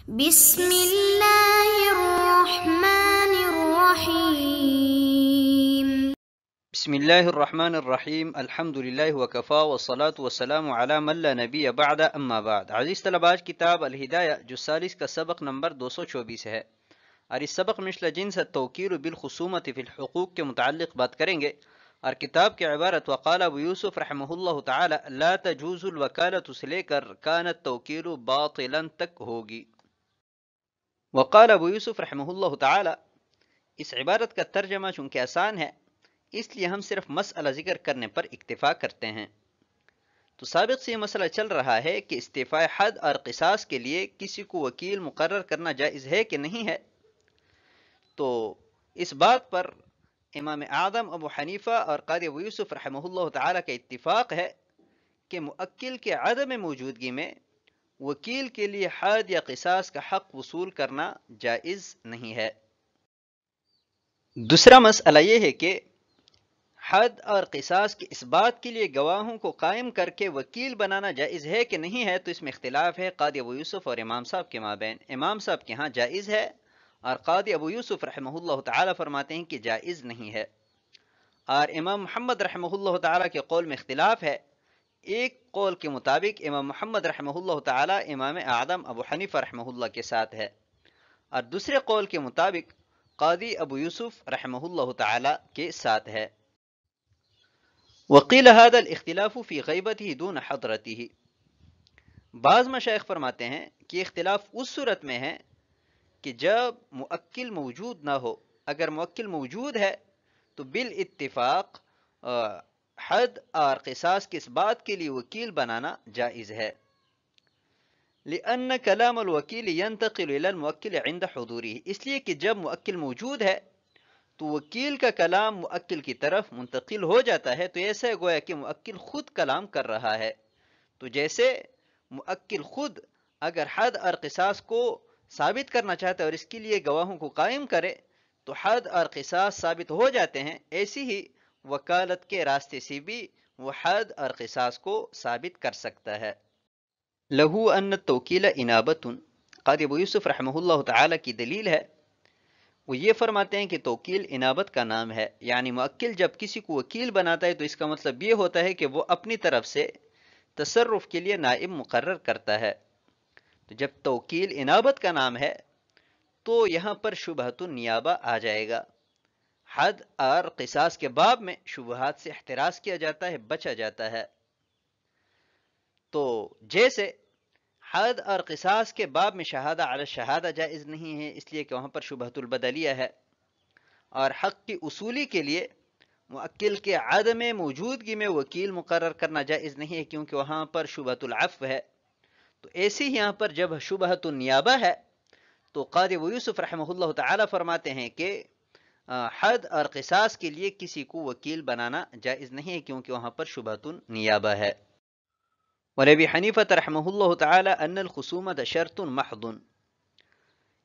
بسم الله الرحمن الرحيم. بسم الله الرحمن الرحیم الحمد للہ وکفا والصلاة والسلام علی من لا نبی بعد اما بعد. عزیز طلباء، کتاب الہدایہ جو ثالث کا سبق نمبر 224 ہے، اور اس سبق میں مثل جنس التوکیل بالخصومت فی الحقوق کے متعلق بات کریں گے. اور کتاب کی عبارت وقال ابو یوسف رحمہ اللہ تعالی لا تجوز الوکالۃ سے لے کر کان التوکیل باطلا تک ہوگی. وقال ابو یوسف رحمہ اللہ تعالی، اس عبارت کا ترجمہ چونکہ آسان ہے اس لیے ہم صرف مسئلہ ذکر کرنے پر اکتفا کرتے ہیں. تو سابق سے یہ مسئلہ چل رہا ہے کہ استعفاء حد اور قصاص کے لیے کسی کو وکیل مقرر کرنا جائز ہے کہ نہیں ہے. تو اس بات پر امام اعظم ابو حنیفہ اور قاضی ابو یوسف رحمہ اللہ تعالی کا اتفاق ہے کہ موکل کے عدم موجودگی میں وکیل کے لیے حد یا قصاص کا حق وصول کرنا جائز نہیں ہے. دوسرا مسئلہ یہ ہے کہ حد اور قصاص کے اس بات کے لیے گواہوں کو قائم کر کے وکیل بنانا جائز ہے کہ نہیں ہے. تو اس میں اختلاف ہے قاضی ابو یوسف اور امام صاحب کے مابین. امام صاحب کے ہاں جائز ہے اور قاضی ابو یوسف رحمہ اللہ تعالی فرماتے ہیں کہ جائز نہیں ہے. اور امام محمد رحمہ اللہ تعالی کے قول میں اختلاف ہے. ایک قول کے مطابق امام محمد رحمہ اللہ تعالی امام اعظم ابو حنیفہ رحمہ اللہ کے ساتھ ہے، اور دوسرے قول کے مطابق قاضی ابو یوسف رحمہ اللہ تعالی کے ساتھ ہے. وقیل هذا الاختلاف فی غیبته دون حضرته. بعض مشائخ فرماتے ہیں کہ اختلاف اس صورت میں ہے کہ جب موکل موجود نہ ہو. اگر موکل موجود ہے تو بالاتفاق حد اور قصاص کی اس بات کے لیے وکیل بنانا جائز ہے. لأن کلام الوکیل ينتقل الى الموکل عند حضوره. اس لیے کہ جب موکل موجود ہے تو وکیل کا کلام موکل کی طرف منتقل ہو جاتا ہے. تو ایسا گویا کہ موکل خود کلام کر رہا ہے. تو جیسے موکل خود اگر حد اور قصاص کو ثابت کرنا چاہتا ہے اور اس کے لیے گواہوں کو قائم کرے تو حد اور قصاص ثابت ہو جاتے ہیں، ایسی ہی وکالت کے راستے سے بھی وہ حد اور قصاص کو ثابت کر سکتا ہے. لہو ان التوکیل انابت. قاضی ابو یوسف رحمہ اللہ تعالی کی دلیل ہے، وہ یہ فرماتے ہیں کہ توکیل انابت کا نام ہے. یعنی موکل جب کسی کو وکیل بناتا ہے تو اس کا مطلب یہ ہوتا ہے کہ وہ اپنی طرف سے تصرف کے لیے نائب مقرر کرتا ہے. تو جب توکیل انابت کا نام ہے تو یہاں پر شبہۃ النیابہ آ جائے گا. حد اور قصاص کے باب میں شبہات سے احتراز کیا جاتا ہے، بچا جاتا ہے. تو جیسے حد اور قصاص کے باب میں شہادہ علی شہادہ جائز نہیں ہے اس لیے کہ وہاں پر شبہۃ البدلیہ ہے، اور حق کی اصولی کے لیے موکل کے عدم موجودگی میں وکیل مقرر کرنا جائز نہیں ہے کیونکہ وہاں پر شبہۃ العفو ہے. تو ایسے ہی یہاں پر جب شبہۃ النیابہ ہے تو قاضی ابو یوسف رحمہ اللہ تعالی فرماتے ہیں کہ حد اور قصاص کے لیے کسی کو وکیل بنانا جائز نہیں ہے کیونکہ وہاں پر شبہۃ النیابہ ہے. ولابی حنیفہ رحمہ اللہ تعالی ان الخصومۃ شرط محض.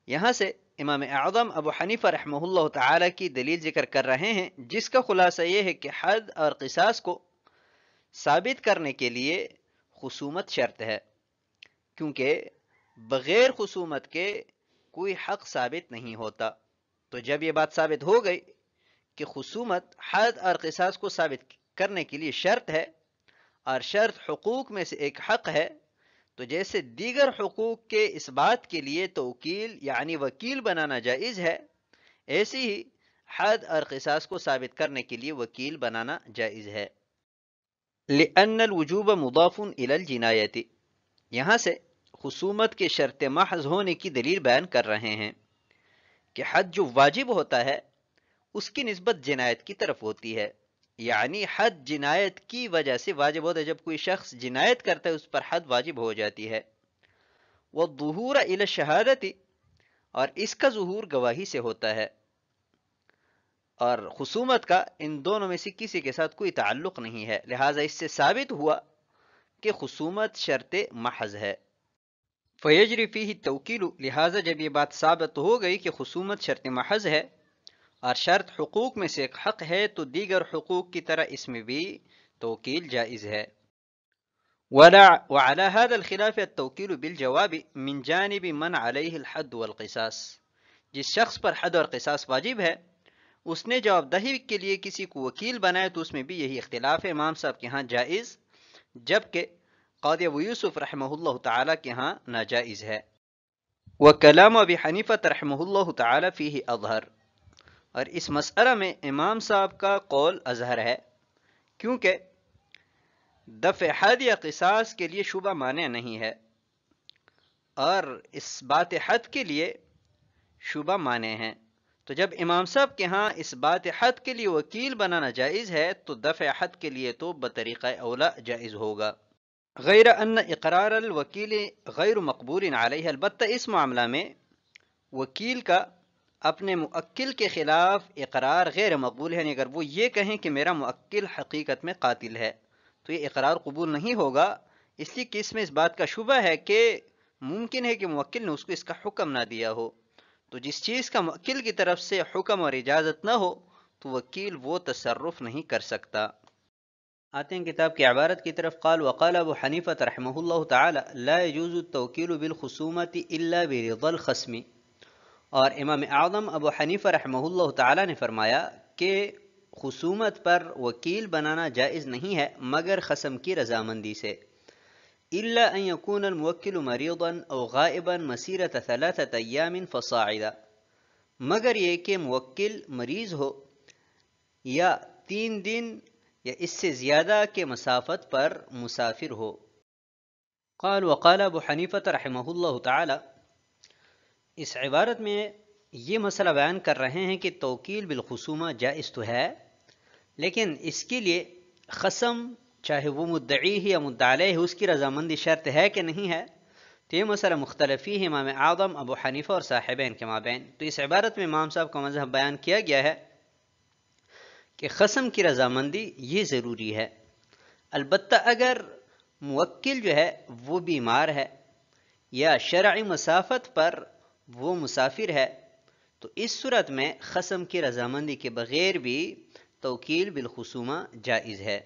یہاں سے امام اعظم ابو حنیفہ رحمہ اللہ تعالی کی دلیل ذکر کر رہے ہیں جس کا خلاصہ یہ ہے کہ حد اور قصاص کو ثابت کرنے کے لیے خصومت شرط ہے، کیونکہ بغیر خصومت کے کوئی حق ثابت نہیں ہوتا. تو جب یہ بات ثابت ہو گئی کہ خصومت حد اور قصاص کو ثابت کرنے کے لیے شرط ہے اور شرط حقوق میں سے ایک حق ہے، تو جیسے دیگر حقوق کے اس بات کے لیے توکیل یعنی وکیل بنانا جائز ہے، ایسے ہی حد اور قصاص کو ثابت کرنے کے لیے وکیل بنانا جائز ہے. لأن الوجوب مضاف إلى الجنایت. یہاں سے خصومت کے شرط محض ہونے کی دلیل بیان کر رہے ہیں کہ حد جو واجب ہوتا ہے اس کی نسبت جنایت کی طرف ہوتی ہے. یعنی حد جنایت کی وجہ سے واجب ہوتا ہے. جب کوئی شخص جنایت کرتا ہے اس پر حد واجب ہو جاتی ہے. والظہور الی الشہادۃ. اور اس کا ظہور گواہی سے ہوتا ہے، اور خصومت کا ان دونوں میں سے کسی کے ساتھ کوئی تعلق نہیں ہے. لہٰذا اس سے ثابت ہوا کہ خصومت شرط محض ہے. فیجری فیہ التوکیل. لہٰذا جب یہ بات ثابت ہو گئی کہ خصومت شرط محض ہے اور شرط حقوق میں سے ایک حق ہے تو دیگر حقوق کی طرح اس میں بھی توکیل جائز ہے. وعلى هذا الخلاف التوکیل بالجواب من جانب من علیہ الحد والقصاص، جس شخص پر حد اور قصاص واجب ہے اس نے جواب دہی کے لیے کسی کو وکیل بنائے تو اس میں بھی یہی اختلاف ہے امام صاحب کے ہاں جائز، جبکہ قاضی ابو یوسف رحمہ اللہ تعالی کے ہاں ناجائز ہے۔ وکلام ابی حنیفہ رحمہ اللہ تعالی فیہ اظہر، اور اس مسئلہ میں امام صاحب کا قول اظہر ہے، کیونکہ دفع حد یا قصاص کے لیے شبہ مانع نہیں ہے اور اس بات حد کے لیے شبہ مانع ہے، تو جب امام صاحب کے ہاں اس بات حد کے لیے وکیل بنانا جائز ہے تو دفع حد کے لیے تو بطریقہ اولا جائز ہوگا۔ غیر ان اقرار الوکیل غیر مقبول علیہ، البتہ اس معاملہ میں وکیل کا اپنے موکل کے خلاف اقرار غیر مقبول ہے، یعنی اگر وہ یہ کہیں کہ میرا موکل حقیقت میں قاتل ہے تو یہ اقرار قبول نہیں ہوگا، اس لیے کہ اس میں اس بات کا شبہ ہے کہ ممکن ہے کہ موکل نے اس کو اس کا حکم نہ دیا ہو، تو جس چیز کا موکل کی طرف سے حکم اور اجازت نہ ہو تو وکیل وہ تصرف نہیں کر سکتا۔ آتے ہیں کتاب کی عبارت کی طرف۔ قال وقال ابو حنیفہ رحمہ اللہ تعالی لا يجوز التوکیل بالخصومۃ الا برضا الخصم، اور امام اعظم ابو حنیفہ رحمہ اللہ تعالی نے فرمایا کہ خصومت پر وکیل بنانا جائز نہیں ہے مگر خصم کی رضامندی سے۔ الا ان يكون الموکل مریضا او غائبا مسیرۃ 3 ایام فصاعدا، مگر یہ کہ موکل مریض ہو یا 3 دن یا اس سے زیادہ کے مسافت پر مسافر ہو۔ قال وقال ابو حنیفہ رحمہ اللہ تعالی، اس عبارت میں یہ مسئلہ بیان کر رہے ہیں کہ توکیل بالخصومہ جائز تو ہے، لیکن اس کے لیے خصم چاہے وہ مدعی ہے یا مدعا علیہ ہے اس کی رضامندی شرط ہے کہ نہیں ہے، تو یہ مسئلہ مختلفی ہے امام اعظم ابو حنیفہ اور صاحبین کے مابین۔ تو اس عبارت میں امام صاحب کا مذہب بیان کیا گیا ہے کہ خصم کی رضامندی یہ ضروری ہے، البتہ اگر موکل جو ہے وہ بیمار ہے یا شرعی مسافت پر وہ مسافر ہے تو اس صورت میں خصم کی رضامندی کے بغیر بھی توکیل بالخصومہ جائز ہے۔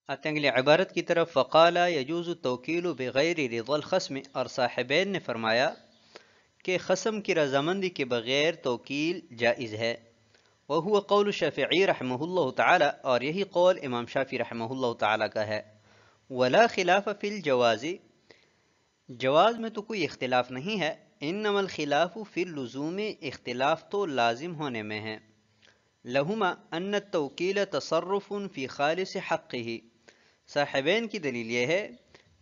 آتے ہیں اگلی عبارت کی طرف۔ فقال یجوز التوکیل بغیر رضا الخصم، اور صاحبین نے فرمایا کہ خصم کی رضامندی کے بغیر توکیل جائز ہے۔ وهو قول شافعی رحمہ اللہ تعالی، اور یہی قول امام شافعی رحمہ اللہ تعالی کا ہے۔ ولا خلاف فی الجواز، جواز میں تو کوئی اختلاف نہیں ہے، انما الخلاف فی اللزوم، اختلاف تو لازم ہونے میں ہے۔ لہما ان التوکیل تصرف فی خالص حقہ، صاحبین کی دلیل یہ ہے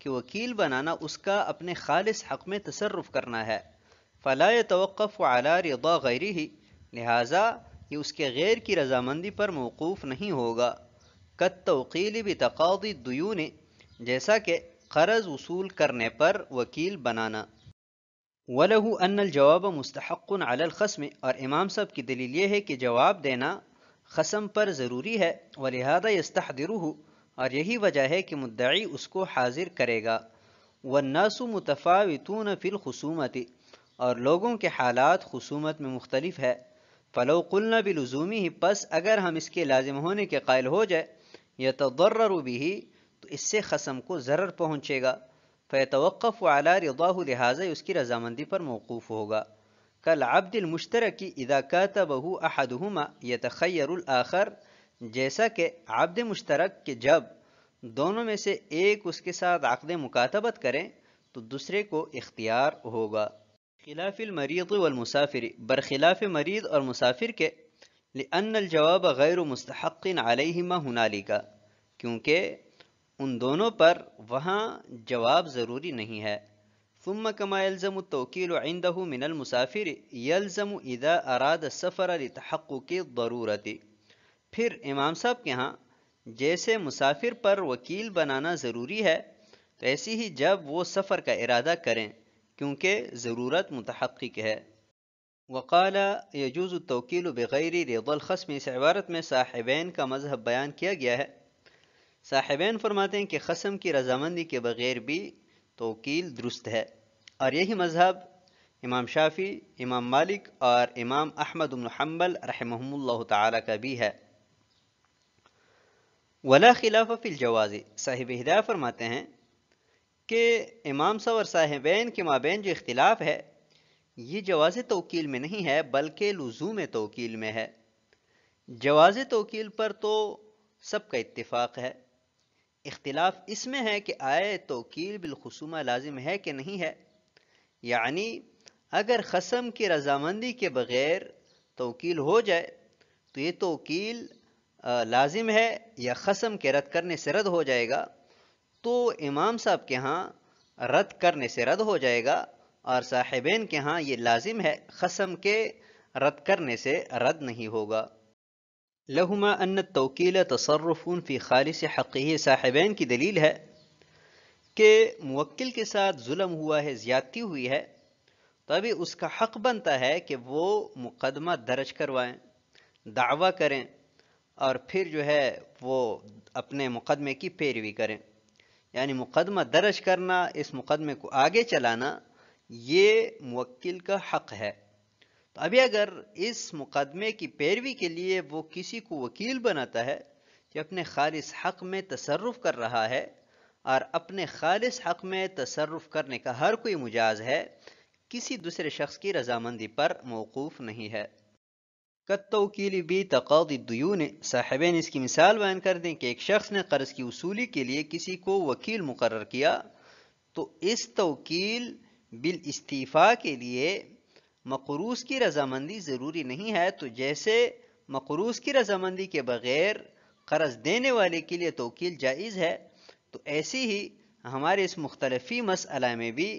کہ وکیل بنانا اس کا اپنے خالص حق میں تصرف کرنا ہے، فلا يتوقف علی رضا غیرہ، لہذا یہ اس کے غیر کی رضامندی پر موقوف نہیں ہوگا۔ کالتوکیل بتقاضی الدیون، جیسا کہ قرض وصول کرنے پر وکیل بنانا۔ وَلَهُ أَنَّ الْجَوَابَ مُسْتَحَقٌ عَلَى الْخَصْمِ، اور امام صاحب کی دلیل یہ ہے کہ جواب دینا خصم پر ضروری ہے، وَلِهَذَا يَسْتَحْضِرُهُ، اور یہی وجہ ہے کہ مدعی اس کو حاضر کرے گا۔ وَالنَّاسُ مُتَفَاوِتُونَ فِي الْخُصُومَةِ، اور لوگوں کے حالات خصومت میں مختلف ہے۔ فَلَوْ قُلْنَا بِلُزُومِهِ، پس اگر ہم اس کے لازم ہونے کے قائل ہو جائے، يَتَضَرَّرُ بِهِ، تو اس سے خصم کو ضرر پہنچے گا، فَيَتَوَقَّفُ عَلَى رِضَاهُ، لہٰذا اس کی رضامندی پر موقوف ہوگا۔ كَالْعَبْدِ الْمُشْتَرَكِ إِذَا كَاتَبَهُ أَحَدُهُمَا يَتَخَيَّرُ الْآخَرَ، جیسا کہ عبد مشترک کے جب دونوں میں سے ایک اس کے ساتھ عقد مکاتبت کریں تو دوسرے کو اختیار ہوگا۔ خلاف المریض والمسافر، برخلاف مریض اور مسافر کے، لأن الجواب غیر مستحق علیہما ہنالک، کیونکہ ان دونوں پر وہاں جواب ضروری نہیں ہے۔ ثم كما يلزم التوکیل عنده من المسافر يلزم اذا اراد السفر لتحقق الضرورت، پھر امام صاحب کے ہاں جیسے مسافر پر وکیل بنانا ضروری ہے تو ایسی ہی جب وہ سفر کا ارادہ کریں کیونکہ ضرورت متحقق ہے۔ وقال يجوز التوکیل بغیر رضا الخصم، اس عبارت میں صاحبین کا مذہب بیان کیا گیا ہے۔ صاحبین فرماتے ہیں کہ خصم کی رضامندی کے بغیر بھی توکیل درست ہے، اور یہی مذہب امام شافعی، امام مالک اور امام احمد بن حنبل رحمہم اللہ تعالی کا بھی ہے۔ ولا خلاف فی الجواز، صاحب ہدایہ فرماتے ہیں کہ امام صاحب اور صاحبین کے مابین جو اختلاف ہے یہ جواز توکیل میں نہیں ہے بلکہ لزوم توکیل میں ہے۔ جواز توکیل پر تو سب کا اتفاق ہے، اختلاف اس میں ہے کہ آئے توکیل بالخصومہ لازم ہے کہ نہیں ہے، یعنی اگر خصم کی رضامندی کے بغیر توکیل ہو جائے تو یہ توکیل لازم ہے یا خصم کے رد کرنے سے رد ہو جائے گا، تو امام صاحب کے ہاں رد کرنے سے رد ہو جائے گا اور صاحبین کے ہاں یہ لازم ہے، خصم کے رد کرنے سے رد نہیں ہوگا۔ لہما ان التوکیل تصرف فی خالص حقہ، صاحبین کی دلیل ہے کہ موکل کے ساتھ ظلم ہوا ہے، زیادتی ہوئی ہے، تو ابھی اس کا حق بنتا ہے کہ وہ مقدمہ درج کروائیں، دعویٰ کریں اور پھر جو ہے وہ اپنے مقدمے کی پیروی کریں، یعنی مقدمہ درج کرنا، اس مقدمے کو آگے چلانا، یہ موکل کا حق ہے۔ تو ابھی اگر اس مقدمے کی پیروی کے لیے وہ کسی کو وکیل بناتا ہے کہ اپنے خالص حق میں تصرف کر رہا ہے، اور اپنے خالص حق میں تصرف کرنے کا ہر کوئی مجاز ہے، کسی دوسرے شخص کی رضامندی پر موقوف نہیں ہے۔ کالتوکیل بی تقاضی الدیون، صاحبین اس کی مثال بیان کر دیں کہ ایک شخص نے قرض کی وصولی کے لیے کسی کو وکیل مقرر کیا، تو اس توکیل بالاستیفاء کے لیے مقروض کی رضامندی ضروری نہیں ہے، تو جیسے مقروض کی رضامندی کے بغیر قرض دینے والے کے لیے توکیل جائز ہے، تو ایسے ہی ہمارے اس مختلفی مسئلہ میں بھی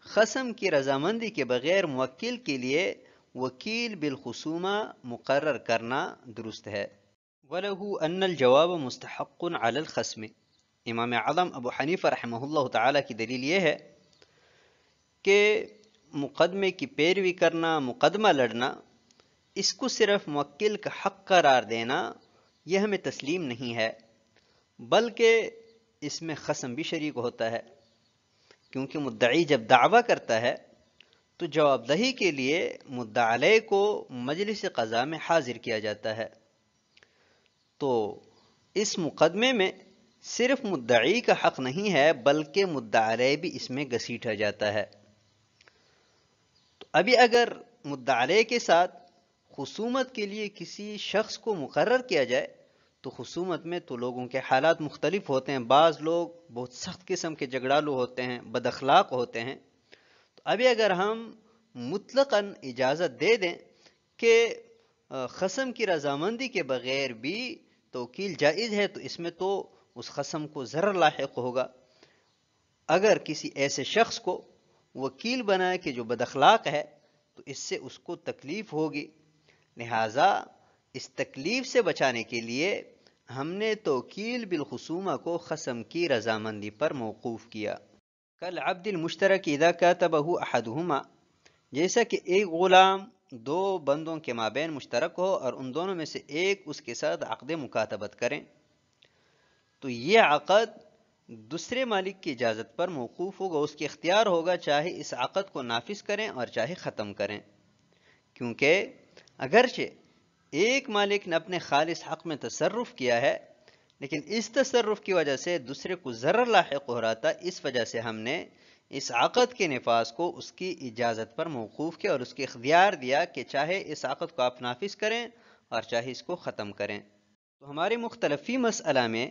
خصم کی رضامندی کے بغیر موکل کے لیے وکیل بالخصومہ مقرر کرنا درست ہے۔ وَلَهُ أَنَّ الْجَوَابَ مُسْتَحَقٌ عَلَى الْخَصْمِ، امام اعظم ابو حنیفہ رحمہ اللہ تعالیٰ کی دلیل یہ ہے کہ مقدمے کی پیروی کرنا، مقدمہ لڑنا، اس کو صرف موکل کا حق قرار دینا یہ ہمیں تسلیم نہیں ہے، بلکہ اس میں خصم بھی شریک ہوتا ہے، کیونکہ مدعی جب دعویٰ کرتا ہے تو جواب دہی کے لیے مدعی علیہ کو مجلس قضا میں حاضر کیا جاتا ہے، تو اس مقدمے میں صرف مدعی کا حق نہیں ہے بلکہ مدعی علیہ بھی اس میں گھسیٹا جاتا ہے۔ تو ابھی اگر مدعی علیہ کے ساتھ خصومت کے لیے کسی شخص کو مقرر کیا جائے تو خصومت میں تو لوگوں کے حالات مختلف ہوتے ہیں، بعض لوگ بہت سخت قسم کے جھگڑالو ہوتے ہیں، بد اخلاق ہوتے ہیں، تو ابھی اگر ہم مطلقاً اجازت دے دیں کہ خصم کی رضامندی کے بغیر بھی توکیل جائز ہے، تو اس میں تو اس خصم کو ضرر لاحق ہوگا۔ اگر کسی ایسے شخص کو وکیل بنائے کہ جو بد اخلاق ہے تو اس سے اس کو تکلیف ہوگی، لہٰذا اس تکلیف سے بچانے کے لیے ہم نے توکیل بالخصومہ کو خصم کی رضامندی پر موقوف کیا۔ کالعبد المشترک اذا کاتبہ احدہما، جیسا کہ ایک غلام دو بندوں کے مابین مشترک ہو اور ان دونوں میں سے ایک اس کے ساتھ عقد مکاتبت کریں، تو یہ عقد دوسرے مالک کی اجازت پر موقوف ہوگا، اس کے اختیار ہوگا چاہے اس عقد کو نافذ کریں اور چاہے ختم کریں، کیونکہ اگرچہ ایک مالک نے اپنے خالص حق میں تصرف کیا ہے لیکن اس تصرف کی وجہ سے دوسرے کو ضرر لاحق ہو رہا تھا، اس وجہ سے ہم نے اس عقد کے نفاذ کو اس کی اجازت پر موقوف کیا اور اس کے اختیار دیا کہ چاہے اس عقد کو آپ نافذ کریں اور چاہے اس کو ختم کریں۔ تو ہمارے مختلفی مسئلہ میں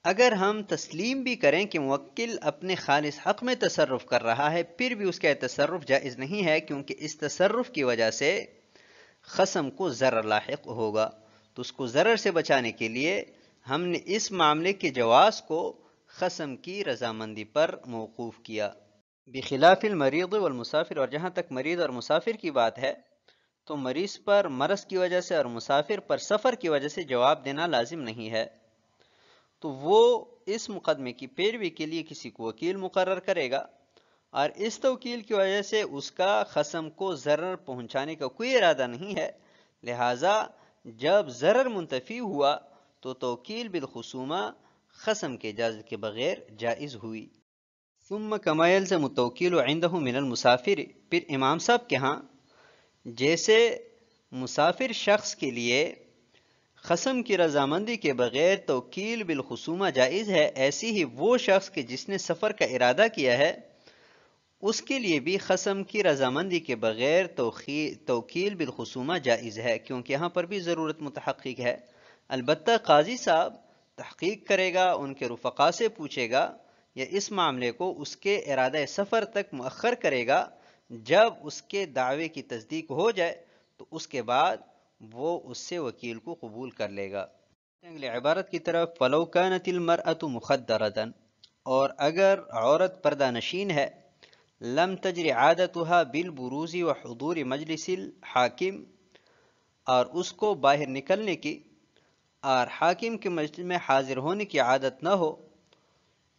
اگر ہم تسلیم بھی کریں کہ موکل اپنے خالص حق میں تصرف کر رہا ہے، پھر بھی اس کا تصرف جائز نہیں ہے، کیونکہ اس تصرف کی وجہ سے خصم کو ضرر لاحق ہوگا، تو اس کو ضرر سے بچانے کے لیے ہم نے اس معاملے کے جواز کو خصم کی رضامندی پر موقوف کیا۔ بخلاف المریض والمسافر، اور جہاں تک مریض اور مسافر کی بات ہے تو مریض پر مرض کی وجہ سے اور مسافر پر سفر کی وجہ سے جواب دینا لازم نہیں ہے، تو وہ اس مقدمے کی پیروی کے لیے کسی کو وکیل مقرر کرے گا اور اس توکیل کی وجہ سے اس کا خصم کو ضرر پہنچانے کا کوئی ارادہ نہیں ہے، لہٰذا جب ضرر منتفی ہوا تو توکیل بالخصومہ خصم کے اجازت کے بغیر جائز ہوئی۔ ثم کما یلزم التوکیل عنده من المسافر، پھر امام صاحب کے ہاں جیسے مسافر شخص کے لیے قسم کی رضامندی کے بغیر توکیل بالخصومہ جائز ہے، ایسی ہی وہ شخص کہ جس نے سفر کا ارادہ کیا ہے اس کے لیے بھی قسم کی رضامندی کے بغیر توکیل بالخصومہ جائز ہے، کیونکہ یہاں پر بھی ضرورت متحقق ہے۔ البتہ قاضی صاحب تحقیق کرے گا، ان کے رفقا سے پوچھے گا یا اس معاملے کو اس کے ارادہ سفر تک مؤخر کرے گا، جب اس کے دعوے کی تصدیق ہو جائے تو اس کے بعد وہ اس سے وکیل کو قبول کر لے گا۔ اگلی عبارت کی طرف، فَلَوْ كَانَتِ الْمَرْأَةُ مُخَدَّرَةً، اور اگر عورت پردہ نشین ہے، لم تجری عادتها بالبروز وحضور مجلس الحاکم، اور اس کو باہر نکلنے کی اور حاکم کے مجلس میں حاضر ہونے کی عادت نہ ہو،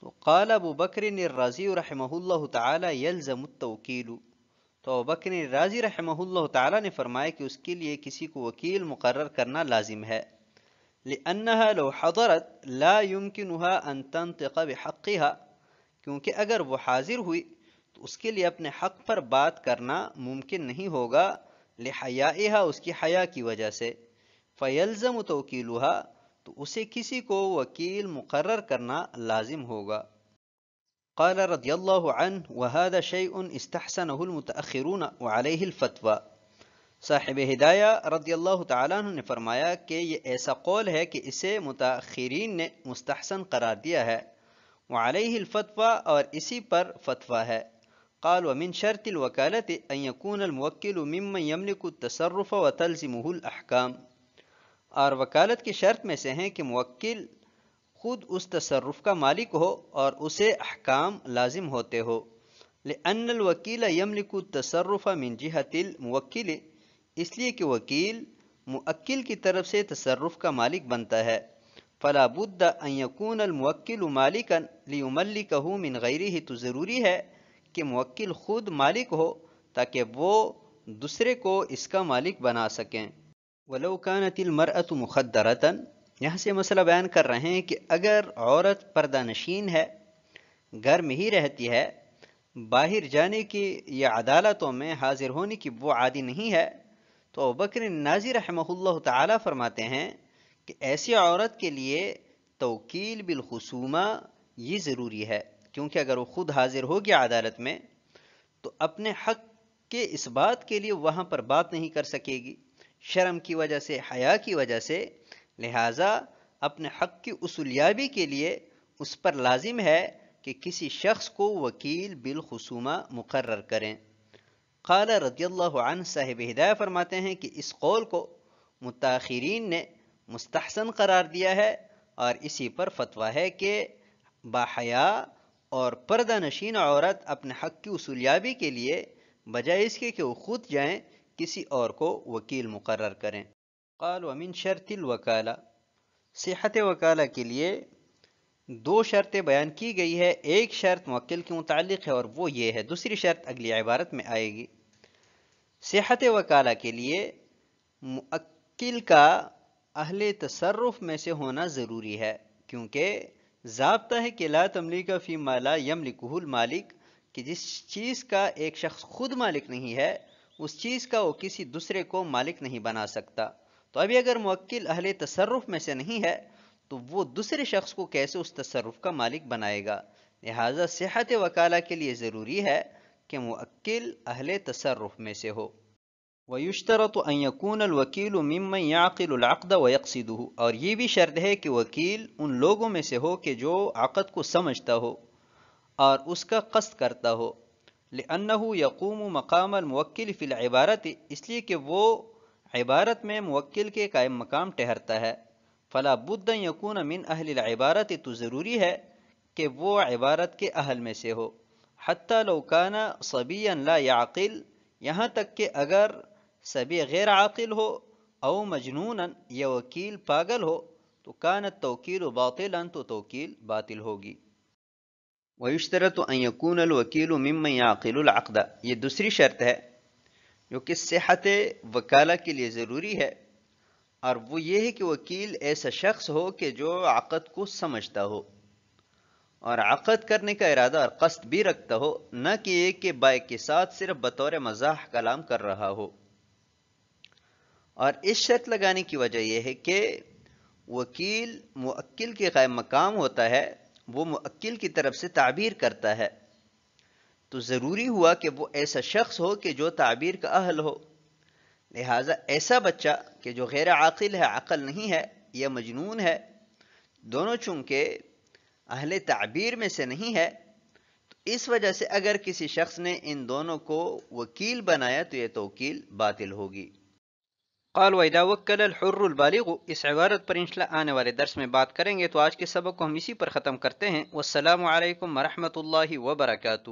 تو قال ابو بکر الرازی رحمہ اللہ تعالی یلزم التوکیل، تو ابو بکر الرازی رحمہ اللہ تعالی نے فرمایا کہ اس کے لیے کسی کو وکیل مقرر کرنا لازم ہے، لأنها لو حضرت لا يمكنها ان تنطق بحقها، کیونکہ اگر وہ حاضر ہوئی تو اس کے لیے اپنے حق پر بات کرنا ممکن نہیں ہوگا، لحیائها، اس کی حیا کی وجہ سے، فیلزم توکیلها، تو اسے کسی کو وکیل مقرر کرنا لازم ہوگا۔ قال رضی اللہ عنہ وهذا شیء استحسنه المتأخرون وعلیہ الفتوى، صاحب ہدایہ رضی اللہ تعالیٰ عنہ نے فرمایا کہ یہ ایسا قول ہے کہ اسے متأخرین نے مستحسن قرار دیا ہے، وعلیہ الفتوى، اور اسی پر فتویٰ ہے۔ قال ومن شرط الوکالة ان يكون الموکل ممن يملك التصرف وتلزمه الاحکام، اور وکالت کی شرط میں سے ہیں کہ موکل خود اس تصرف کا مالک ہو اور اسے احکام لازم ہوتے ہو، لأن الوکیل یملک التصرف من جہت الموکل، اس لیے کہ وکیل موکل کی طرف سے تصرف کا مالک بنتا ہے، فلا بد ان یکون الموکل مالکا لیملکہ من غیرہ، تو ضروری ہے کہ موکل خود مالک ہو تاکہ وہ دوسرے کو اس کا مالک بنا سکیں۔ وَلَوْ كَانَتِ الْمَرْأَةُ مُخَدَّرَةً، یہاں سے مسئلہ بیان کر رہے ہیں کہ اگر عورت پردہ نشین ہے، گھر میں ہی رہتی ہے، باہر جانے کی یا عدالتوں میں حاضر ہونے کی وہ عادی نہیں ہے، تو ابوبکر نازی رحمہ اللہ تعالی فرماتے ہیں کہ ایسی عورت کے لیے توکیل بالخصومہ یہ ضروری ہے، کیونکہ اگر وہ خود حاضر ہوگی عدالت میں تو اپنے حق کے اس بات کے لیے وہاں پر بات نہیں کر سکے گی، شرم کی وجہ سے، حیا کی وجہ سے، لہٰذا اپنے حق کی اصولیابی کے لیے اس پر لازم ہے کہ کسی شخص کو وکیل بالخصومہ مقرر کریں۔ قال رضی اللہ عنہ، صاحب ہدایہ فرماتے ہیں کہ اس قول کو متاخرین نے مستحسن قرار دیا ہے، اور اسی پر فتویٰ ہے کہ باحیا اور پردہ نشین عورت اپنے حق کی اصولیابی کے لیے بجائے اس کے کہ وہ خود جائیں کسی اور کو وکیل مقرر کریں۔ قال ومن شرط الوکالہ، صحت وکالہ کے لیے دو شرطیں بیان کی گئی ہے، ایک شرط موکل کے متعلق ہے اور وہ یہ ہے، دوسری شرط اگلی عبارت میں آئے گی۔ صحت وکالہ کے لیے موکل کا اہل تصرف میں سے ہونا ضروری ہے، کیونکہ ضابطہ ہے کہ لا تملیک فیما لا یملکہ المالک، کہ جس چیز کا ایک شخص خود مالک نہیں ہے اس چیز کا وہ کسی دوسرے کو مالک نہیں بنا سکتا۔ تو ابھی اگر موکل اہل تصرف میں سے نہیں ہے تو وہ دوسرے شخص کو کیسے اس تصرف کا مالک بنائے گا، لہٰذا صحت وکالہ کے لیے ضروری ہے کہ موکل اہل تصرف میں سے ہو۔ وَيُشْتَرَطُ أَن يَكُونَ الْوَكِيلُ مِمَّن يَعْقِلُ الْعَقْدَ وَيَقْصِدُهُ، اور یہ بھی شرط ہے کہ وکیل ان لوگوں میں سے ہو کہ جو عقد کو سمجھتا ہو اور اس کا قصد کرتا ہو، لِأَنَّهُ يَقُومُ مَقَامَ الْمُوَكِّلِ فِي الْعِبَارَةِ، اس لیے کہ وہ عبارت میں موکل کے قائم مقام ٹھہرتا ہے، فَلَا بُدَّ أَن يَكُونَ مِنْ أَهْلِ الْعِبَارَةِ، تو ضروری ہے کہ وہ عبارت کے اہل میں سے ہو، حَتَّى لَوْ كَانَ صَبِيًّا لَا يَعْقِلُ، یہاں تک کہ اگر صبی غیر عاقل ہو، او مجنونا، یا وکیل پاگل ہو، تو کان التوکیل باطلا، تو توکیل باطل ہوگی۔ وَيُشْتَرَطُ أَن يَكُونَ الْوَكِيلُ مِمَّن يَعْقِلُ الْعَقْدَ، یہ دوسری شرط ہے جو کہ صحت وکالہ کے لیے ضروری ہے، اور وہ یہ ہے کہ وکیل ایسا شخص ہو کہ جو عقد کو سمجھتا ہو اور عقد کرنے کا ارادہ اور قصد بھی رکھتا ہو، نہ کہ یہ کہ بائع کے ساتھ صرف بطور مزاح کلام کر رہا ہو۔ اور اس شرط لگانے کی وجہ یہ ہے کہ وکیل موکل کے قائم مقام ہوتا ہے، وہ موکل کی طرف سے تعبیر کرتا ہے، تو ضروری ہوا کہ وہ ایسا شخص ہو کہ جو تعبیر کا اہل ہو۔ لہٰذا ایسا بچہ کہ جو غیر عاقل ہے، عقل نہیں ہے یا مجنون ہے، دونوں چونکہ اہل تعبیر میں سے نہیں ہے، تو اس وجہ سے اگر کسی شخص نے ان دونوں کو وکیل بنایا تو یہ توکیل باطل ہوگی۔ قال وَإِذَا وَكَّلَ الْحُرُّ الْبَالِغُ، اس عبارت پر انشاءاللہ آنے والے درس میں بات کریں گے، تو آج کے سبق کو ہم اسی پر ختم کرتے ہیں۔ والسلام علیکم ورحمۃ اللہ وبرکاتہ۔